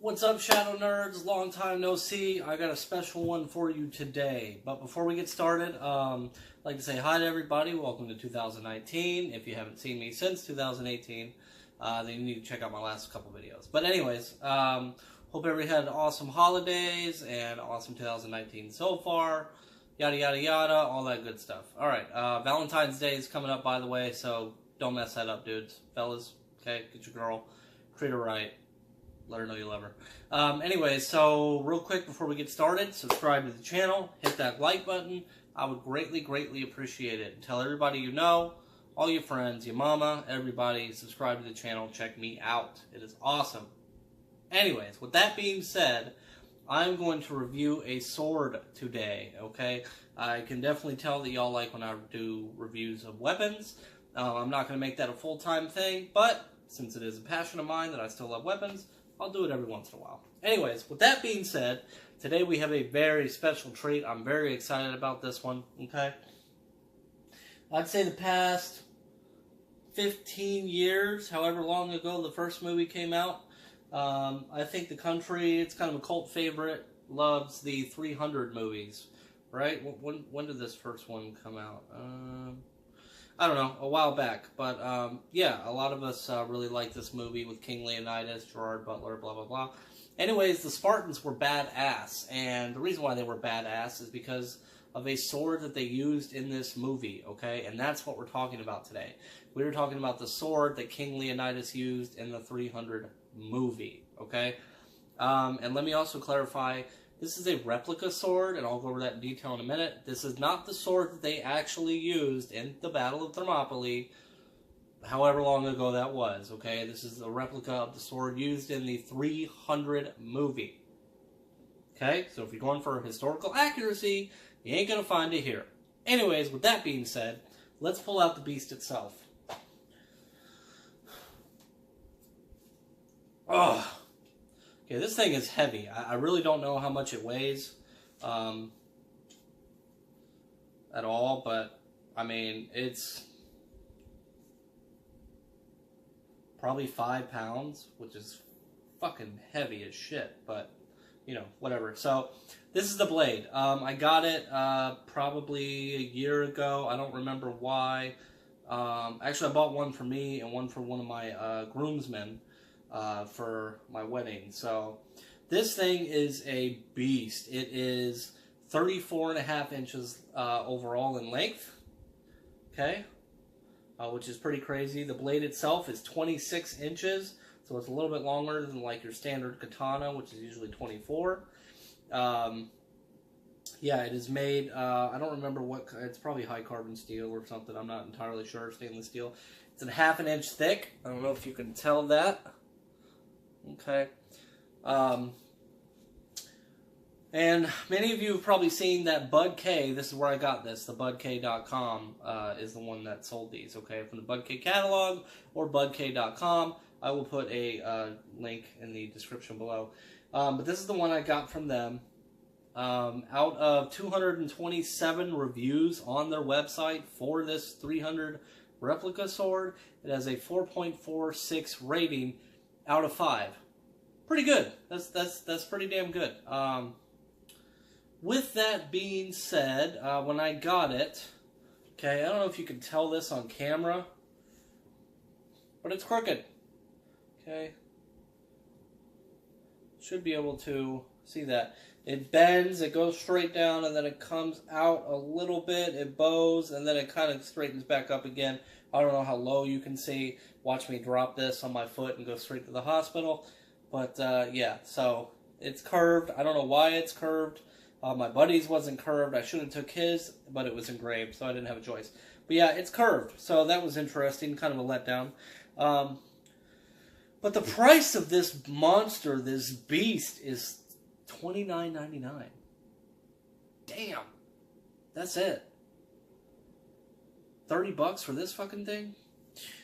What's up, Shadow Nerds? Long time no see. I got a special one for you today. But before we get started, I'd like to say hi to everybody. Welcome to 2019. If you haven't seen me since 2018, then you need to check out my last couple videos. But anyways, hope everybody had awesome holidays and awesome 2019 so far. Yada, yada, yada, all that good stuff. Alright, Valentine's Day is coming up, by the way, so don't mess that up, dudes. Fellas, okay? Get your girl. Treat her right. Let her know you love her. Anyways, so real quick before we get started, subscribe to the channel, hit that like button. I would greatly, greatly appreciate it. Tell everybody you know, all your friends, your mama, everybody, subscribe to the channel. Check me out. It is awesome. Anyways, with that being said, I'm going to review a sword today, okay? I can definitely tell that y'all like when I do reviews of weapons. I'm not going to make that a full-time thing, but since it is a passion of mine that I still love weapons, I'll do it every once in a while. Anyways, with that being said, today we have a very special treat. I'm very excited about this one, okay? I'd say the past 15 years, however long ago the first movie came out, I think the country, it's kind of a cult favorite, loves the 300 movies, right? When did this first one come out? I don't know, a while back, but yeah, a lot of us really like this movie with King Leonidas, Gerard Butler, blah, blah, blah. Anyways, the Spartans were badass, and the reason why they were badass is because of a sword that they used in this movie, okay? And that's what we're talking about today. We were talking about the sword that King Leonidas used in the 300 movie, okay? And let me also clarify, this is a replica sword, and I'll go over that in detail in a minute. This is not the sword that they actually used in the Battle of Thermopylae, however long ago that was, okay? This is a replica of the sword used in the 300 movie. Okay? So if you're going for historical accuracy, you ain't gonna find it here. Anyways, with that being said, let's pull out the beast itself. Ugh. Okay, this thing is heavy. I really don't know how much it weighs at all, but I mean, it's probably 5 pounds, which is fucking heavy as shit, but you know, whatever. So this is the blade. I got it probably a year ago. I don't remember why. Actually, I bought one for me and one for one of my groomsmen. For my wedding. So this thing is a beast. It is 34.5 inches overall in length, okay, which is pretty crazy. The blade itself is 26 inches, so it's a little bit longer than like your standard katana, which is usually 24. Yeah, it is made, I don't remember what, it's probably high carbon steel or something, I'm not entirely sure, stainless steel. It's a 1/2 inch thick. I don't know if you can tell that. Okay, and many of you have probably seen that Bud K. This is where I got this. The budk.com is the one that sold these. Okay, from the Bud K catalog or budk.com. I will put a link in the description below. But this is the one I got from them. Out of 227 reviews on their website for this 300 replica sword, it has a 4.46 rating out of 5. Pretty good. That's pretty damn good. With that being said, when I got it, okay, I don't know if you can tell this on camera, but it's crooked. Okay. Should be able to see that. It bends, it goes straight down, and then it comes out a little bit, it bows, and then it kind of straightens back up again. I don't know how low you can see. Watch me drop this on my foot and go straight to the hospital. But, yeah, so it's curved. I don't know why it's curved. My buddy's wasn't curved. I should have took his, but it was engraved, so I didn't have a choice. But, yeah, it's curved. So that was interesting, kind of a letdown. But the price of this monster, this beast, is $29.99. Damn. That's it. 30 bucks for this fucking thing?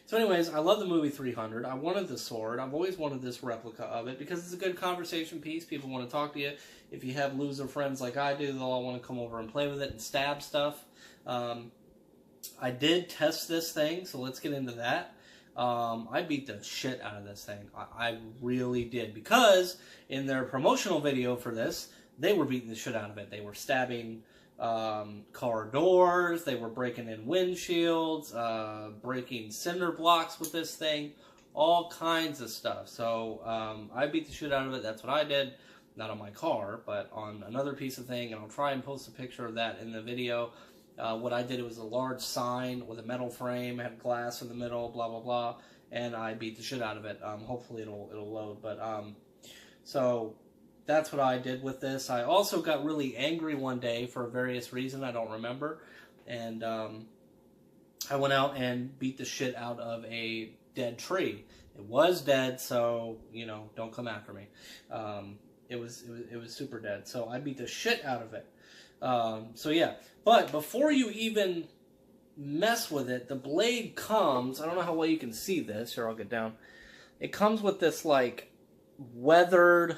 So anyways, I love the movie 300. I wanted the sword. I've always wanted this replica of it because it's a good conversation piece. People want to talk to you. If you have loser friends like I do, they'll all want to come over and play with it and stab stuff. I did test this thing, so let's get into that. I beat the shit out of this thing. I really did, because in their promotional video for this, they were beating the shit out of it. They were stabbing car doors, they were breaking in windshields, breaking cinder blocks with this thing, all kinds of stuff. So I beat the shit out of it. That's what I did. Not on my car, but on another piece of thing, and I'll try and post a picture of that in the video. What I did, it was a large sign with a metal frame, had glass in the middle, blah blah blah, and I beat the shit out of it. Hopefully it'll load, but so that's what I did with this. I also got really angry one day for various reasons I don't remember, and I went out and beat the shit out of a dead tree. It was dead, so you know, don't come after me. It was super dead, so I beat the shit out of it. So yeah, but before you even mess with it, the blade comes, I don't know how well you can see this, here I'll get down. It comes with this like weathered,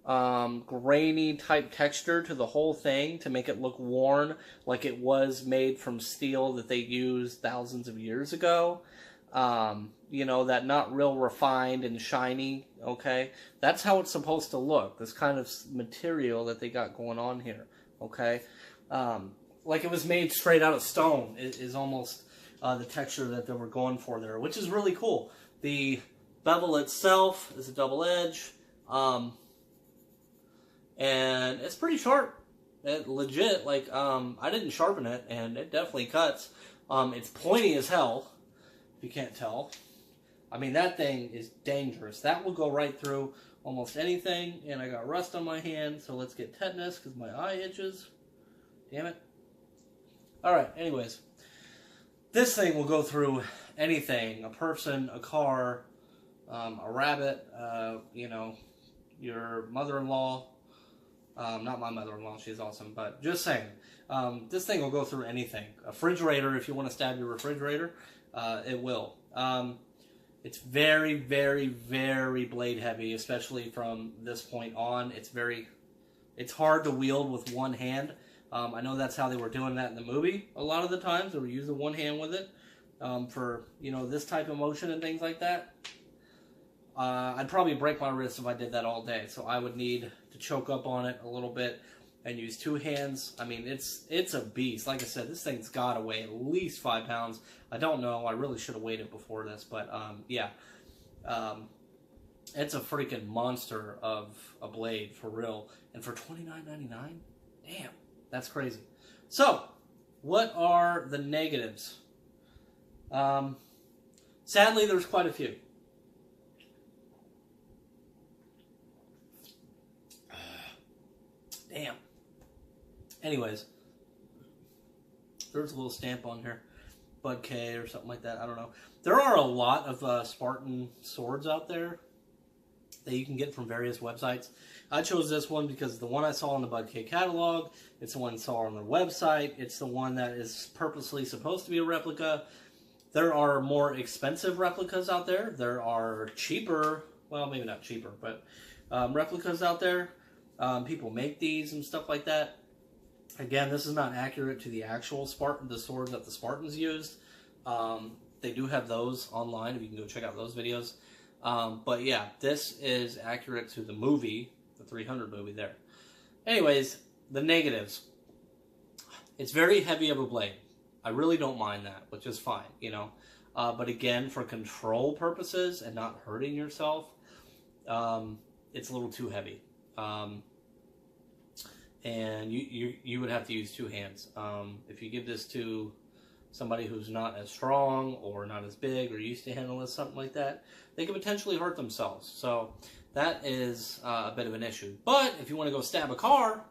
grainy type texture to the whole thing to make it look worn, like it was made from steel that they used thousands of years ago. You know, that not real refined and shiny, okay? That's how it's supposed to look, this kind of material that they got going on here, okay? Like it was made straight out of stone is almost the texture that they were going for there, which is really cool. The bevel itself is a double edge, and it's pretty sharp. It legit, like, I didn't sharpen it, and it definitely cuts. It's pointy as hell, if you can't tell. I mean, that thing is dangerous. That will go right through almost anything, and I got rust on my hand, so let's get tetanus, because my eye itches. Damn it. Alright, anyways. This thing will go through anything. A person, a car, a rabbit, you know, your mother-in-law. Not my mother-in-law, she's awesome, but just saying. This thing will go through anything. A refrigerator, if you want to stab your refrigerator, it will. It's very, very, very blade heavy, especially from this point on. It's hard to wield with one hand. I know that's how they were doing that in the movie. A lot of the times they were using one hand with it for, you know, this type of motion and things like that. I'd probably break my wrist if I did that all day. So I would need to choke up on it a little bit and use two hands. I mean, it's a beast. Like I said, this thing's got to weigh at least 5 pounds. I don't know. I really should have weighed it before this, but yeah. It's a freaking monster of a blade, for real. And for $29.99? Damn, that's crazy. So, what are the negatives? Sadly, there's quite a few. Damn. Anyways, there's a little stamp on here. Bud K or something like that. I don't know. There are a lot of Spartan swords out there that you can get from various websites. I chose this one because it's the one I saw in the Bud K catalog. It's the one I saw on their website. It's the one that is purposely supposed to be a replica. There are more expensive replicas out there. There are cheaper, well, maybe not cheaper, but replicas out there. People make these and stuff like that. Again, this is not accurate to the actual Spartan, the swords that the Spartans used. They do have those online, if you can go check out those videos. But yeah, this is accurate to the movie, the 300 movie there. Anyways, the negatives. It's very heavy of a blade. I really don't mind that, which is fine, you know. But again, for control purposes and not hurting yourself, it's a little too heavy. And you would have to use two hands. If you give this to somebody who's not as strong or not as big or used to handle this, something like that, they could potentially hurt themselves. So that is a bit of an issue. But if you want to go stab a car,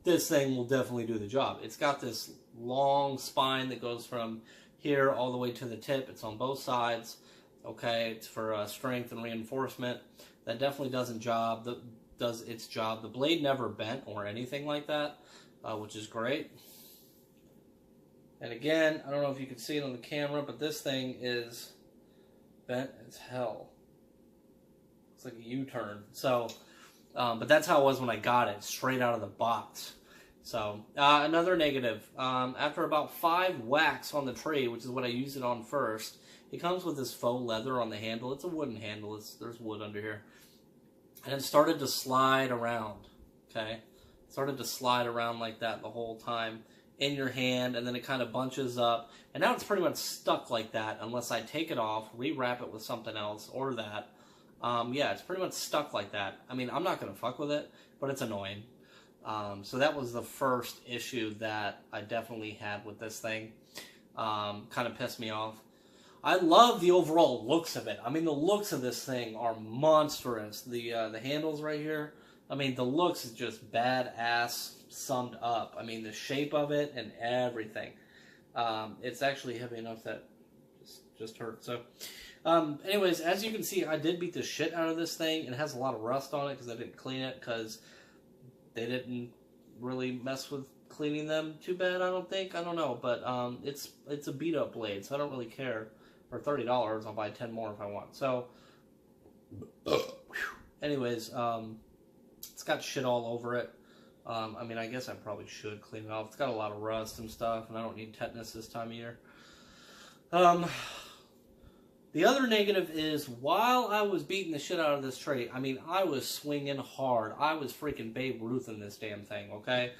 this thing will definitely do the job. It's got this long spine that goes from here all the way to the tip. It's on both sides. Okay, it's for strength and reinforcement. That definitely does its job. The blade never bent or anything like that, which is great. And again, I don't know if you can see it on the camera, but this thing is bent as hell. It's like a U-turn. So, but that's how it was when I got it, straight out of the box. So, another negative. After about 5 whacks on the tree, which is what I used it on first, It comes with this faux leather on the handle. It's a wooden handle. There's wood under here. And it started to slide around, okay? It started to slide around like that the whole time in your hand, and then it kind of bunches up. And now it's pretty much stuck like that unless I take it off, rewrap it with something else, or that. Yeah, it's pretty much stuck like that. I mean, I'm not going to fuck with it, but it's annoying. So that was the first issue that I definitely had with this thing. Kind of pissed me off. I love the overall looks of it. I mean, the looks of this thing are monstrous. The handles right here, I mean, the looks is just badass summed up. I mean, the shape of it and everything. It's actually heavy enough that just hurt. So, anyways, as you can see, I did beat the shit out of this thing. It has a lot of rust on it because I didn't clean it because they didn't really mess with cleaning them too bad, I don't think. I don't know, but it's a beat up blade, so I don't really care. For $30, I'll buy 10 more if I want. So, anyways, it's got shit all over it. I mean, I guess I probably should clean it off. It's got a lot of rust and stuff, and I don't need tetanus this time of year. The other negative is, while I was beating the shit out of this trait, I mean, I was swinging hard. I was freaking Babe Ruth in this damn thing, okay?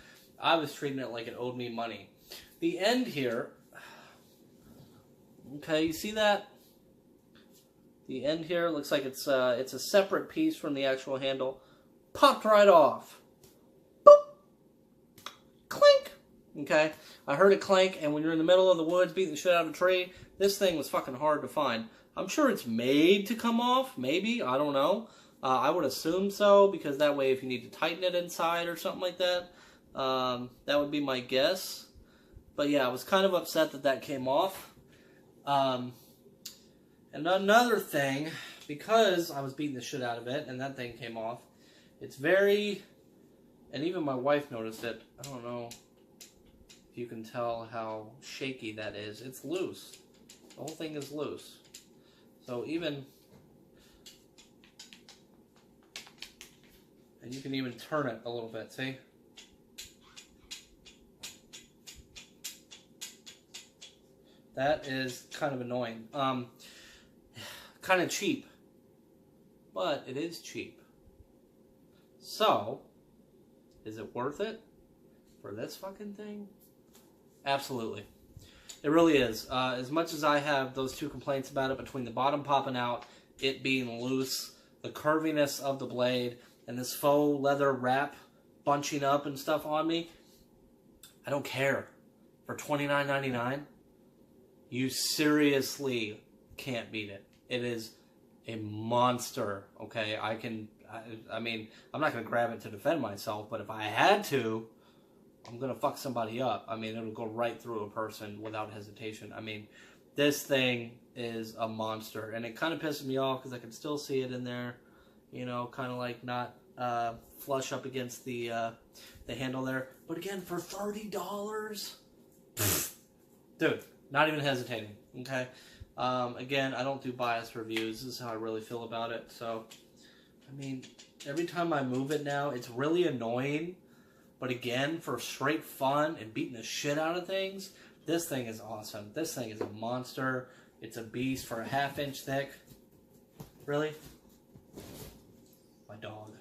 I was treating it like it owed me money. The end here, okay, you see that? The end here looks like it's a separate piece from the actual handle. Popped right off. Boop! Clink! Okay, I heard it clank, and when you're in the middle of the woods beating the shit out of a tree, this thing was fucking hard to find. I'm sure it's made to come off, maybe, I don't know. I would assume so, because that way if you need to tighten it inside or something like that, that would be my guess. But yeah, I was kind of upset that that came off. And another thing, because I was beating the shit out of it and that thing came off, it's very, and even my wife noticed it, I don't know if you can tell how shaky that is. It's loose. The whole thing is loose. So even, and you can even turn it a little bit, see? That is kind of annoying. Kind of cheap. But it is cheap. So, is it worth it for this fucking thing? Absolutely. It really is. As much as I have those two complaints about it, between the bottom popping out, it being loose, the curviness of the blade, and this faux leather wrap bunching up and stuff on me, I don't care. For $29.99, you seriously can't beat it. It is a monster, okay? I mean, I'm not going to grab it to defend myself, but if I had to, I'm going to fuck somebody up. I mean, it'll go right through a person without hesitation. I mean, this thing is a monster, and it kind of pisses me off because I can still see it in there, you know, kind of like not flush up against the handle there. But again, for $30, dude, not even hesitating, okay? Again, I don't do biased reviews. This is how I really feel about it. So, I mean, every time I move it now, it's really annoying. But again, for straight fun and beating the shit out of things, this thing is awesome. This thing is a monster. It's a beast for a ½ thick. Really? My dog.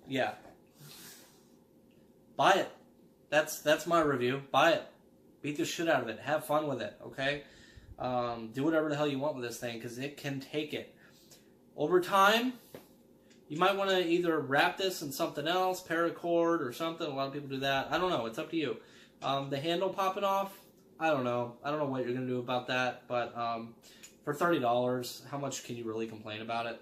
Yeah. Buy it. That's my review. Buy it. Beat the shit out of it. Have fun with it, okay? Do whatever the hell you want with this thing, because it can take it. Over time, you might want to either wrap this in something else, paracord or something. A lot of people do that. I don't know. It's up to you. The handle popping off, I don't know. I don't know what you're going to do about that. But for $30, how much can you really complain about it?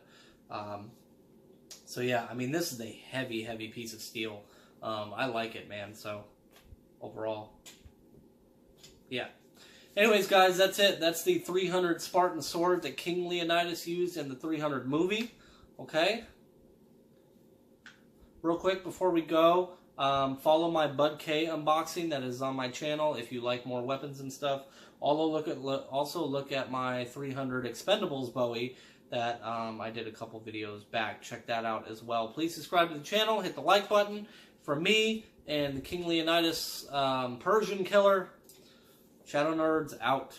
So yeah, I mean, this is a heavy, heavy piece of steel. I like it, man. So overall, yeah. Anyways, guys, that's it. That's the 300 Spartan Sword that King Leonidas used in the 300 movie. Okay? Real quick before we go, follow my Bud K unboxing that is on my channel if you like more weapons and stuff. Also look at my 300 Expendables Bowie that I did a couple videos back. Check that out as well. Please subscribe to the channel. Hit the like button. From me and the King Leonidas Persian Killer, Shadow Nerds out.